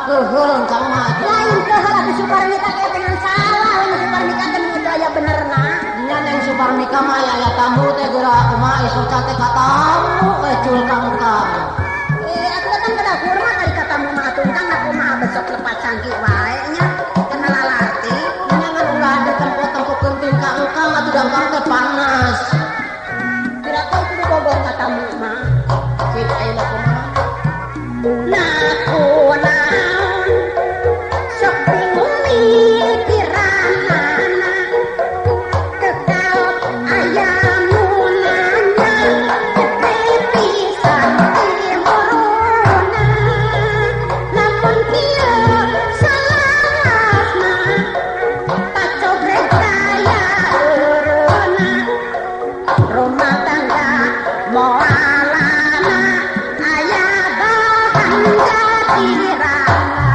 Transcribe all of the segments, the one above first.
keheul kang mah. Lain keheul atuh Suparmika teh dengan salah, lain Suparmika teh nu aya benerna. Nya Neng Suparmika mah aya tamu teh geura kumaha isu teh ka tamu cul kang. Atuh datang ke dapur mah kali ka tamu mah atuh kang kumaha besok lepat cangki wae nya. Kenal lalarti. Nya ngan ulah ada tempo-tempo penting ka engkang atuh dangkang teh panas. Kira teh kudu bobor ka tamu mah. Cik ayeuna kumaha? Naon sok bingung mikiranana kekaot aya munanya gede pisan timuruna lamun kieu salasna pacobrek daya eureuna rumah tangga moalana aya bahan jadirana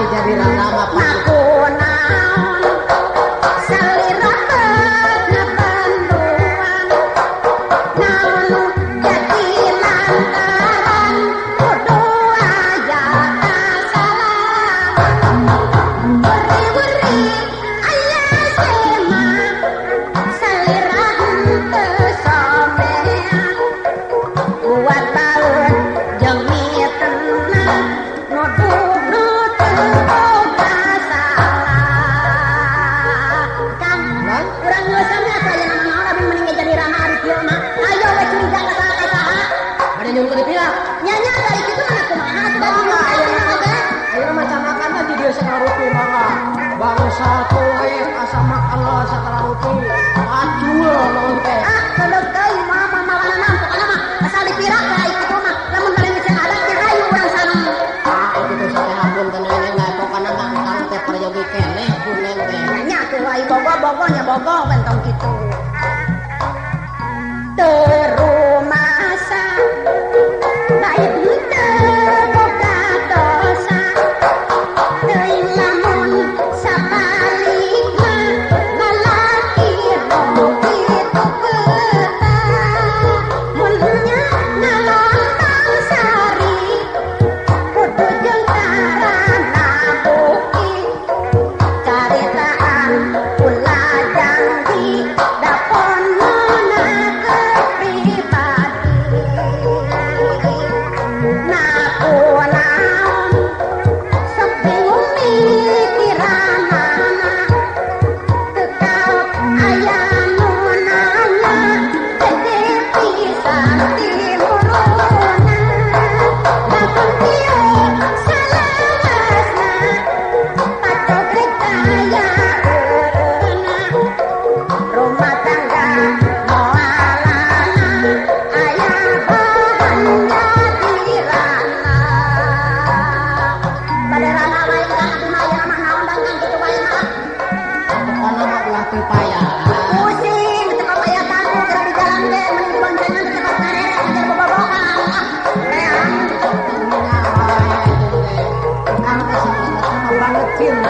Jadi rana mah nakunaon salirakeun ngabantuan naon jadi lantaran kudu aya kasalahan beri-beri aya sema salirahan teu somean kuat baeut jeung mitenang nuduh boga salah kan urang geus ame atuh aya naon abi mending jadi rana ari kieu mah ayo we curiga ka saha ada nyuruh ke pihak. nya dari kitu mah kumaha atuh bagi ayeuna oge Ayeuna macam makan teh di dieu sakararupi mangga. Bangsa tuh asa makan lah sakararupi. Acul naon teh. kedeg deui mah malana nampuk kana mah asal dipirak bae kitu mah lamun bari micen adat teh hayu urang sareng Itu sampai hampun teh neng ngato kana ngangkang teh perjogi keneh ku neng teh. nya tuh ai bogo-bogonya bogo bentong kitu terumasa baik henteu boga dosa teuing lamun sabalikna lalaki roh kitu keutah mun nya ngalontang sari kudu jeung tarana bukti caritaan ulah janji dapon meuna pribadi naon sok bingung mikiranana kekaot aya nu nanya gede pisan timuruna lamun kieu salasna pacobrek daya eureuna rumah tangga moalana aya bahan jadirana baderana wae kang atuh mah aya mah naon dangkang kitu wae mah Pokona mah ulah teu payah. pusing teu kapaya tahu geura di jalan ge mending diboncengan teu cepat karere ajar bobogohan reang Kang teh sama banget cinta.